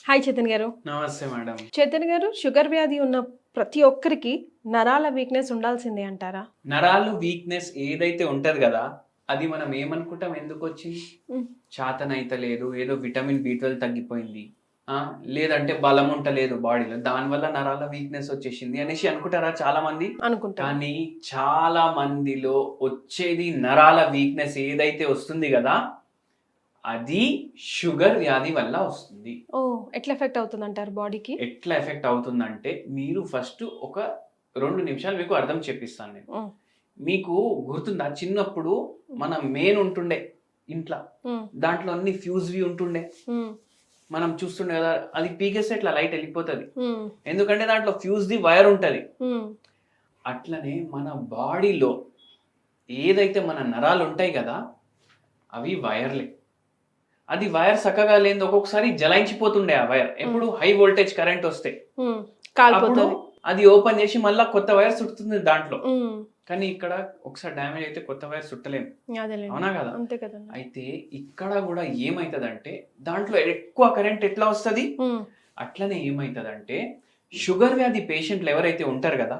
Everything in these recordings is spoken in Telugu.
హాయ్ చేతన్ గారు. నమస్తే మేడం. చేతన్ గారు, షుగర్ వ్యాధి ఉన్న ప్రతి ఒక్కరికి నరాల వీక్నెస్ ఉండాల్సిందే అంటారా? నరాలు వీక్నెస్ ఏదైతే ఉంటది కదా, అది మనం ఏమనుకుంటాం, ఎందుకు వచ్చింది, చాతనైతలేదు, ఏదో విటమిన్ B12 తగ్గిపోయింది, లేదంటే బలం ఉంటలేదు బాడీలో, దానివల్ల నరాల వీక్నెస్ వచ్చేసింది అనేసి అనుకుంటారా చాలా మంది. అనుకుంటా. కానీ చాలా మందిలో వచ్చేది నరాల వీక్నెస్ ఏదైతే వస్తుంది కదా, అది షుగర్ వ్యాధి వల్ల వస్తుంది. ఓ, ఎట్లా ఎఫెక్ట్ అవుతుంది అంటారు బాడీకి? ఎట్లా ఎఫెక్ట్ అవుతుందంటే, మీరు ఫస్ట్ ఒక 2 నిమిషాలు మీకు అర్థం చెప్పిస్తాను నేను. మీకు గుర్తుందా, చిన్నప్పుడు మన మెయిన్ ఉంటుండే ఇంట్లో, దాంట్లో అన్ని ఫ్యూజ్వి ఉంటుండే, మనం చూస్తుండే కదా, అది పీకేస్తే ఇట్లా లైట్ వెళ్ళిపోతుంది, ఎందుకంటే దాంట్లో ఫ్యూజ్ది వైర్ ఉంటది. అట్లనే మన బాడీలో ఏదైతే మన నరాలు ఉంటాయి కదా, అవి వైర్లే. అది వైర్ చక్కగా లేదు, ఒక్కొక్కసారి జలాయించిపోతుండే ఆ వైర్. ఎప్పుడు హై వోల్టేజ్ కరెంట్ వస్తే అప్పుడు అది ఓపెన్ చేసి మళ్ళీ కొత్త వైర్ చుడుతుంది దాంట్లో. కానీ ఇక్కడ ఒకసారి డ్యామేజ్ అయితే కొత్త వైర్ చుట్టలేము, అవునా కదా? అయితే ఇక్కడ కూడా ఏమైతుందంటే, దాంట్లో ఎక్కువ కరెంట్ ఎట్లా వస్తుంది, అట్లనే ఏమైతుందంటే, షుగర్ వ్యాధి పేషెంట్లు ఎవరైతే ఉంటారు కదా,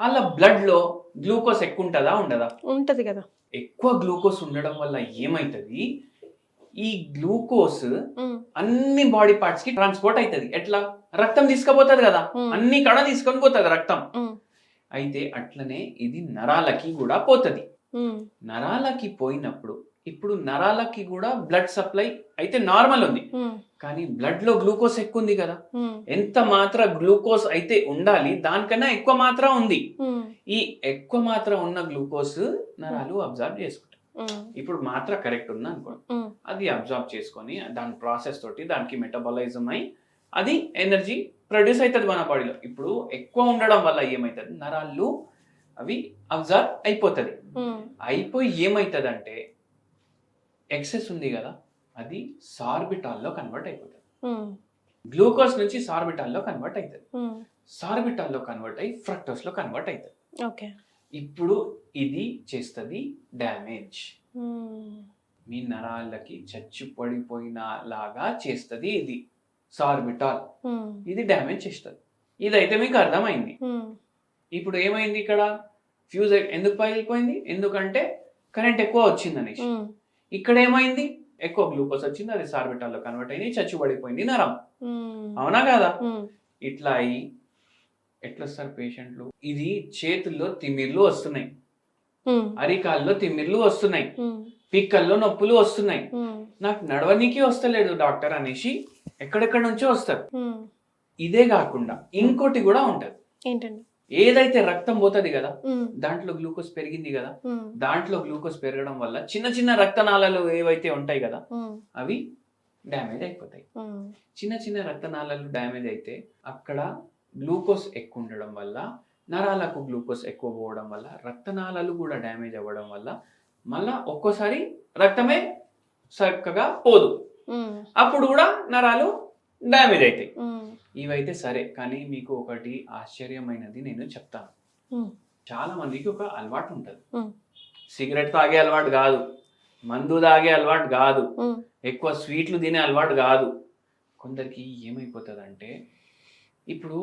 వాళ్ళ బ్లడ్ లో గ్లూకోజ్ ఎక్కువ ఉంటుందా ఉండదా? ఉంటది కదా. ఎక్కువ గ్లూకోజ్ ఉండడం వల్ల ఏమైతుంది, ఈ గ్లూకోజ్ అన్ని బాడీ పార్ట్స్ కి ట్రాన్స్పోర్ట్ అవుతుంది. ఎట్లా, రక్తం తీసుకుపోతుంది కదా, అన్ని కడ తీసుకొని పోతుంది రక్తం. అయితే అట్లనే ఇది నరాలకి కూడా పోతుంది. నరాలకి పోయినప్పుడు, ఇప్పుడు నరాలకి కూడా బ్లడ్ సప్లై అయితే నార్మల్ ఉంది, కానీ బ్లడ్ లో గ్లూకోజ్ ఎక్కువ ఉంది కదా, ఎంత మాత్ర గ్లూకోజ్ అయితే ఉండాలి దానికన్నా ఎక్కువ మాత్ర ఉంది. ఈ ఎక్కువ మాత్ర ఉన్న గ్లూకోజ్ నరాలు అబ్జర్వ్ చేసుకుంటాయి. ఇప్పుడు మాత్ర కరెక్ట్ ఉందా అనుకో, అది అబ్జర్వ్ చేసుకొని దాని ప్రాసెస్ తోటి దానికి మెటబాలిజం అయి అది ఎనర్జీ ప్రొడ్యూస్ అవుతుంది మన బాడీలో. ఇప్పుడు ఎక్కువ ఉండడం వల్ల ఏమవుతుంది, నరాలు అవి అబ్జర్వ్ అయిపోతుంది. అయిపోయి ఏమవుతుంది అంటే, ఎక్సెస్ ఉంది కదా, అది సార్బిటాల్లో కన్వర్ట్ అయిపోతుంది. గ్లూకోజ్ నుంచి సార్బిటాల్లో కన్వర్ట్ అవుతుంది, సార్బిటాల్లో కన్వర్ట్ అయ్యి ఫ్రక్టోస్ లో కన్వర్ట్ అవుతుంది. ఇప్పుడు ఇది చేస్తుంది డ్యామేజ్, మీ నరాలకి చచ్చి పడిపోయిన లాగా చేస్తుంది. ఇది సార్బిటాల్, ఇది డ్యామేజ్ చేస్తుంది. ఇదైతే మీకు అర్థమైంది. ఇప్పుడు ఏమైంది, ఇక్కడ ఫ్యూజ్ ఎందుకు పగిలిపోయింది, ఎందుకంటే కరెంట్ ఎక్కువ వచ్చింది అనేసి. ఇక్కడ ఏమైంది, ఎక్కువ గ్లూకోజ్ వచ్చింది, అది సార్బిటాల్లో కన్వర్ట్ అయింది, చచ్చి పడిపోయింది నరం, అవునా కదా? ఇట్లా అయ్యి ఎట్లా వస్తారు పేషెంట్లు, ఇది చేతుల్లో తిమ్మిర్లు వస్తున్నాయి, అరికాల్లో తిమ్మిర్లు వస్తున్నాయి, పిక్కల్లో నొప్పులు వస్తున్నాయి, నాకు నడవనీకి వస్తలేదు డాక్టర్ అనేసి ఎక్కడెక్కడ నుంచో వస్తారు. ఇదే కాకుండా ఇంకోటి కూడా ఉంటది. ఏంటండి? ఏదైతే రక్తం పోతుంది కదా, దాంట్లో గ్లూకోజ్ పెరిగింది కదా, దాంట్లో గ్లూకోజ్ పెరగడం వల్ల చిన్న చిన్న రక్తనాళాలు ఏవైతే ఉంటాయి కదా, అవి డ్యామేజ్ అయిపోతాయి. చిన్న చిన్న రక్తనాళాలు డ్యామేజ్ అయితే అక్కడ గ్లూకోజ్ ఎక్కువ ఉండడం వల్ల, నరాలకు గ్లూకోజ్ ఎక్కువ పోవడం వల్ల, రక్తనాళాలు కూడా డ్యామేజ్ అవ్వడం వల్ల మళ్ళా ఒక్కోసారి రక్తమే చక్కగా పోదు, అప్పుడు కూడా నరాలు డ్యామేజ్ అవుతాయి. ఇవైతే సరే, కానీ మీకు ఒకటి ఆశ్చర్యమైనది నేను చెప్తాను. చాలా మందికి ఒక అలవాటు ఉంటుంది, సిగరెట్ తాగే అలవాటు కాదు, మందు తాగే అలవాటు కాదు, ఎక్కువ స్వీట్లు తినే అలవాటు కాదు. కొందరికి ఏమైపోతుంది అంటే, ఇప్పుడు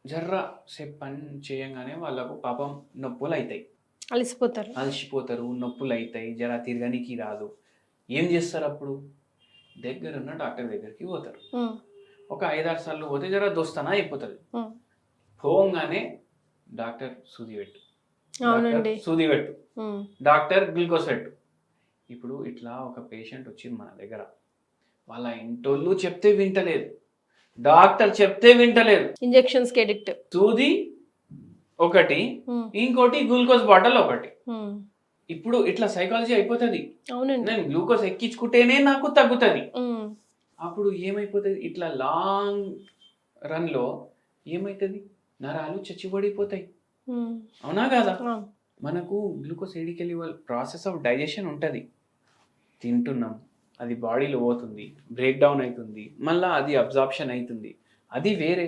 జర్ర సేపు పని చేయంగానే వాళ్ళకు పాపం నొప్పులు అవుతాయి, అలసిపోతారు, నొప్పులు అవుతాయి, జర తిరగనికి రాదు. ఏం చేస్తారు అప్పుడు, దగ్గరున్న డాక్టర్ దగ్గరికి పోతారు. ఒక 5-6 సార్లు పోతే జర దోస్తానా అయిపోతుంది. పోగానే డాక్టర్ సూది పెట్టు, డాక్టర్ గ్లూకోజ్ పెట్టు. ఇప్పుడు ఇట్లా ఒక పేషెంట్ వచ్చింది మన దగ్గర, వాళ్ళ ఇంటోళ్ళు చెప్తే వింటలేదు, డాక్టర్ చెప్తే వింటలేదు, ఇంజెక్షన్స్ కి అడిక్ట్, సూది ఒకటి, ఇంకోటి గ్లూకోజ్ బాటిల్ ఒకటి. ఇప్పుడు ఇట్లా సైకాలజీ అయిపోతుంది, నేను గ్లూకోజ్ ఎక్కించుకుంటేనే నాకు తగ్గుతుంది. అప్పుడు ఏమైపోతుంది, ఇట్లా లాంగ్ రన్ లో ఏమైతుంది, నరాలు చచ్చిపడిపోతాయి, అవునా కదా? మనకు గ్లూకోజ్ ఏడికెళ్ళి ప్రాసెస్ ఆఫ్ డైజెషన్ ఉంటుంది, తింటున్నాం, అది బాడీలో పోతుంది, బ్రేక్ డౌన్ అవుతుంది, మళ్ళీ అది అబ్జార్ప్షన్ అవుతుంది, అది వేరే.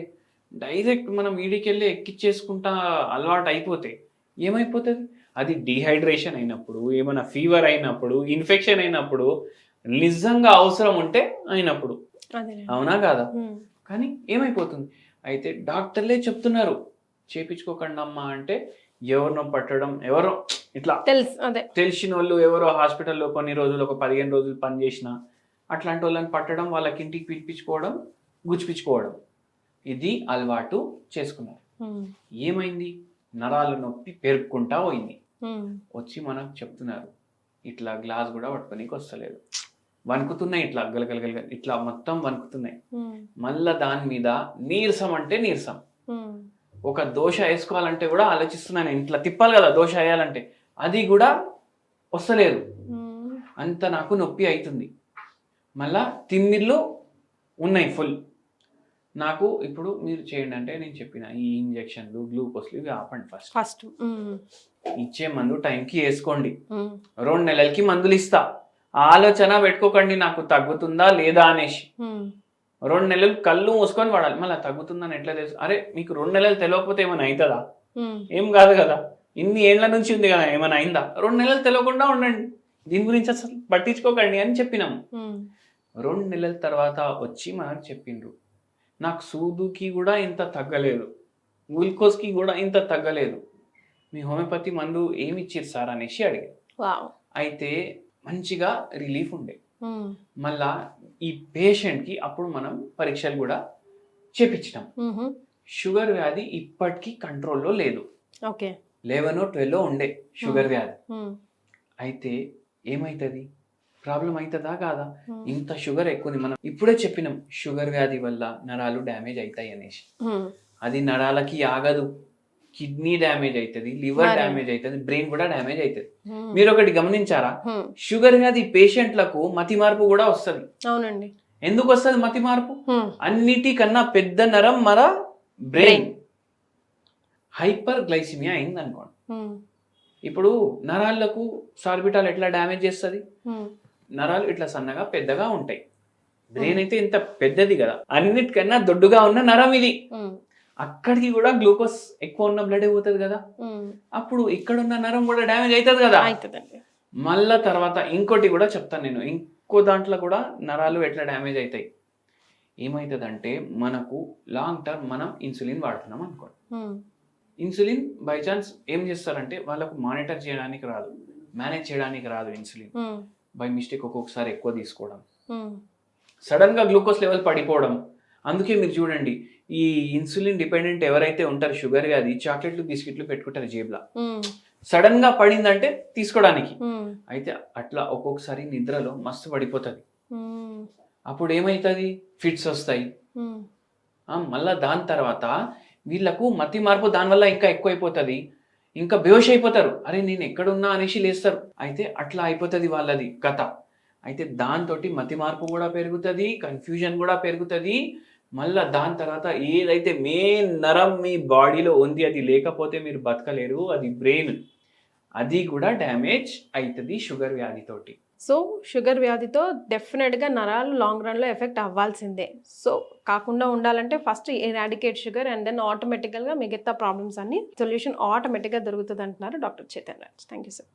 డైరెక్ట్ మనం వీడికెళ్ళి ఎక్కిచ్చేసుకుంటా అలవాటు అయిపోతే ఏమైపోతుంది, అది డిహైడ్రేషన్ అయినప్పుడు, ఏమైనా ఫీవర్ అయినప్పుడు, ఇన్ఫెక్షన్ అయినప్పుడు, నిజంగా అవసరం ఉంటే అయినప్పుడు అదే. అవునా కాదా? కానీ ఏమైపోతుంది, అయితే డాక్టర్లే చెప్తున్నారు చేపించుకోకండి అమ్మా అంటే, ఎవరినో పట్టడం, ఎవరో ఇట్లా తెలుసు, అదే తెలిసిన వాళ్ళు ఎవరో హాస్పిటల్లో కొన్ని రోజులు, ఒక 15 రోజులు పనిచేసిన అట్లాంటి వాళ్ళని పట్టడం, వాళ్ళకి ఇంటికి పిలిపించుకోవడం, గుచ్చిపించుకోవడం, ఇది అలవాటు చేసుకున్నారు. ఏమైంది, నరాల నొప్పి పెరుక్కుంటా పోయింది. వచ్చి మనకు చెప్తున్నారు ఇట్లా గ్లాస్ కూడా పట్టుకోనికి వస్తలేదు, వణుకుతున్నాయి, ఇట్లా గలగలగల ఇట్లా మొత్తం వణుకుతున్నాయి. మళ్ళా దాని మీద నీరసం అంటే నీరసం, ఒక దోశ వేసుకోవాలంటే కూడా ఆలోచిస్తున్నాను, ఇట్లా తిప్పాలి కదా దోశ వేయాలంటే, అది కూడా వస్తలేదు, అంత నాకు నొప్పి అవుతుంది. మళ్ళా తిమ్మిర్లు ఉన్నాయి ఫుల్. నాకు ఇప్పుడు మీరు చేయండి అంటే నేను చెప్పిన ఈ ఇంజెక్షన్లు, గ్లూకోజ్లు ఇవి ఆపండి. ఫస్ట్ ఇచ్చే మందు టైంకి వేసుకోండి, 2 నెలలకి మందులు ఇస్తా, ఆలోచన పెట్టుకోకండి నాకు తగ్గుతుందా లేదా అనేసి. 2 నెలలు కళ్ళు మూసుకొని వాడాలి. మళ్ళీ తగ్గుతుందని ఎట్లా తెలుసు? అరే మీకు 2 నెలలు తెలియకపోతే ఏమైనా అవుతుందా? ఏం కాదు కదా, ఇన్ని ఏళ్ల నుంచి ఉంది కదా, ఏమైనా అయిందా? 2 నెలలు తెలియకుండా ఉండండి, దీని గురించి అసలు పట్టించుకోకండి అని చెప్పినాము. 2 నెలల తర్వాత వచ్చి మనకు చెప్పిండ్రు, నాకు సూదుకి కూడా ఇంత తగ్గలేదు, గ్లూకోజ్కి కూడా ఇంత తగ్గలేదు, మీ హోమియోపతి మందు ఏమి ఇచ్చారు సార్ అనేసి అడిగారు. అయితే మంచిగా రిలీఫ్ ఉండే. మళ్ళా ఈ పేషెంట్కి అప్పుడు మనం పరీక్షలు కూడా చేపించినాం. షుగర్ వ్యాధి ఇప్పటికీ కంట్రోల్లో లేదు, 11 12 ఉండే షుగర్ వ్యాధి. అయితే ఏమవుతుంది, ప్రాబ్లం అవుతుందా కాదా? ఇంత షుగర్ ఎక్కువ, మనం ఇప్పుడే చెప్పినాం షుగర్ వ్యాధి వల్ల నరాలు డ్యామేజ్ అవుతాయి అనేసి. అది నరాలకి ఆగదు, కిడ్నీ డ్యామేజ్ అవుతుంది, లివర్ డ్యామేజ్ అవుతుంది, బ్రెయిన్ కూడా డ్యామేజ్ అవుతుంది. మీరు ఒకటి గమనించారా, షుగర్ వ్యాధి పేషెంట్లకు మతి మార్పు కూడా వస్తుంది. అవునండి. ఎందుకు వస్తుంది మతి మార్పు? అన్నిటికన్నా పెద్ద నరం మన బ్రెయిన్. హైపర్ గ్లైసిమియా అయింది అనుకోండి, ఇప్పుడు నరాలకు సార్బిటాల్ ఎట్లా డ్యామేజ్ చేస్తుంది, నరాలు ఇట్లా సన్నగా పెద్దగా ఉంటాయి, బ్రెయిన్ అయితే ఇంత పెద్దది కదా, అన్నిటికన్నా దొడ్డుగా ఉన్న నరం ఇది. అక్కడికి కూడా గ్లూకోజ్ ఎక్కువ ఉన్న బ్లడ్ పోతుంది కదా, అప్పుడు ఇక్కడ ఉన్న నరం కూడా డ్యామేజ్ అవుతుంది కదా. మళ్ళా తర్వాత ఇంకోటి కూడా చెప్తాను నేను, ఇంకో దాంట్లో కూడా నరాలు ఎట్లా డ్యామేజ్ అవుతాయి. ఏమవుతుంది అంటే, మనకు లాంగ్ టర్మ్ మనం ఇన్సులిన్ వాడుతున్నాం అనుకోండి, ఇన్సులిన్ బై ఛాన్స్ ఏం చేస్తారంటే వాళ్ళకు మానిటర్ చేయడానికి రాదు, మేనేజ్ చేయడానికి రాదు ఇన్సులిన్, బై మిస్టేక్ ఒక్కొక్కసారి ఎక్కువ తీసుకోవడం, సడన్ గా గ్లూకోజ్ లెవెల్ పడిపోవడం. అందుకే మీరు చూడండి, ఈ ఇన్సులిన్ డిపెండెంట్ ఎవరైతే ఉంటారో షుగర్ వ్యాధి, చాక్లెట్లు బిస్కెట్లు పెట్టుకుంటారు జేబులో, సడన్ గా పడిందంటే తీసుకోవడానికి. అయితే అట్లా ఒక్కొక్కసారి నిద్రలో మస్తు పడిపోతుంది, అప్పుడు ఏమవుతుంది, ఫిట్స్ వస్తాయి. మళ్ళా దాని తర్వాత వీళ్ళకు మతి మార్పు దానివల్ల ఇంకా ఎక్కువైపోతుంది, ఇంకా బేహోష్ అయిపోతారు, అరే నేను ఎక్కడున్నా అనేసి లేస్తారు. అయితే అట్లా అయిపోతుంది వాళ్ళది కథ. అయితే దాంతో మతి మార్పు కూడా పెరుగుతుంది, కన్ఫ్యూజన్ కూడా పెరుగుతుంది. మళ్ళీ దాని తర్వాత ఏదైతే మెయిన్ నరం మీ బాడీలో ఉంది అది లేకపోతే మీరు బతకలేరు, అది బ్రెయిన్, అది కూడా డ్యామేజ్ అవుతుంది షుగర్ వ్యాధితోటి. సో షుగర్ వ్యాధితో డెఫినెట్గా నరాలు లాంగ్ రన్లో ఎఫెక్ట్ అవ్వాల్సిందే. సో కాకుండా ఉండాలంటే first eradicate sugar and then ఆటోమేటికల్గా మిగతా ప్రాబ్లమ్స్ అన్ని సొల్యూషన్ ఆటోమేటిక్గా దొరుకుతుంది అంటున్నారు doctor Chaitanya Raj. Thank you sir.